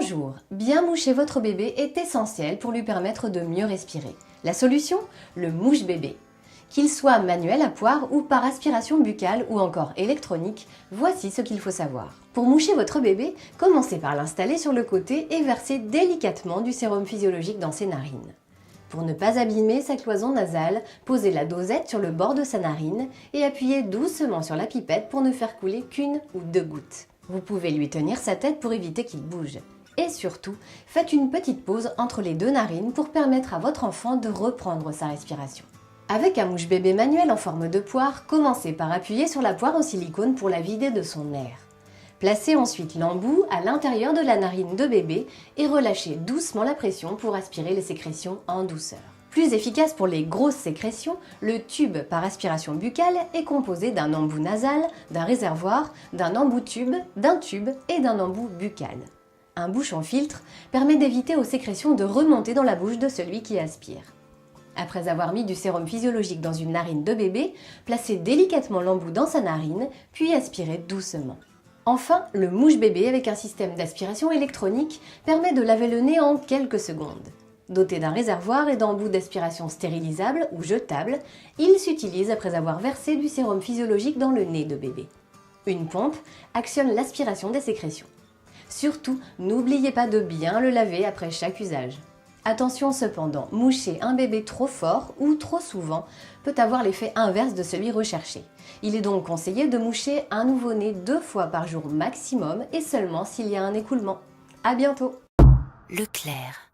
jour, bien moucher votre bébé est essentiel pour lui permettre de mieux respirer. La solution? Le mouche-bébé. Qu'il soit manuel à poire ou par aspiration buccale ou encore électronique, voici ce qu'il faut savoir. Pour moucher votre bébé, commencez par l'installer sur le côté et versez délicatement du sérum physiologique dans ses narines. Pour ne pas abîmer sa cloison nasale, posez la dosette sur le bord de sa narine et appuyez doucement sur la pipette pour ne faire couler qu'une ou deux gouttes. Vous pouvez lui tenir sa tête pour éviter qu'il bouge. Et surtout, faites une petite pause entre les deux narines pour permettre à votre enfant de reprendre sa respiration. Avec un mouche-bébé manuel en forme de poire, commencez par appuyer sur la poire en silicone pour la vider de son air. Placez ensuite l'embout à l'intérieur de la narine de bébé et relâchez doucement la pression pour aspirer les sécrétions en douceur. Plus efficace pour les grosses sécrétions, le tube par aspiration buccale est composé d'un embout nasal, d'un réservoir, d'un embout tube, d'un tube et d'un embout buccal. Un bouchon filtre permet d'éviter aux sécrétions de remonter dans la bouche de celui qui aspire. Après avoir mis du sérum physiologique dans une narine de bébé, placez délicatement l'embout dans sa narine, puis aspirez doucement. Enfin, le mouche-bébé avec un système d'aspiration électronique permet de laver le nez en quelques secondes. Doté d'un réservoir et d'embouts d'aspiration stérilisables ou jetables, il s'utilise après avoir versé du sérum physiologique dans le nez de bébé. Une pompe actionne l'aspiration des sécrétions. Surtout, n'oubliez pas de bien le laver après chaque usage. Attention cependant, moucher un bébé trop fort ou trop souvent peut avoir l'effet inverse de celui recherché. Il est donc conseillé de moucher un nouveau-né 2 fois par jour maximum et seulement s'il y a un écoulement. À bientôt! Leclerc.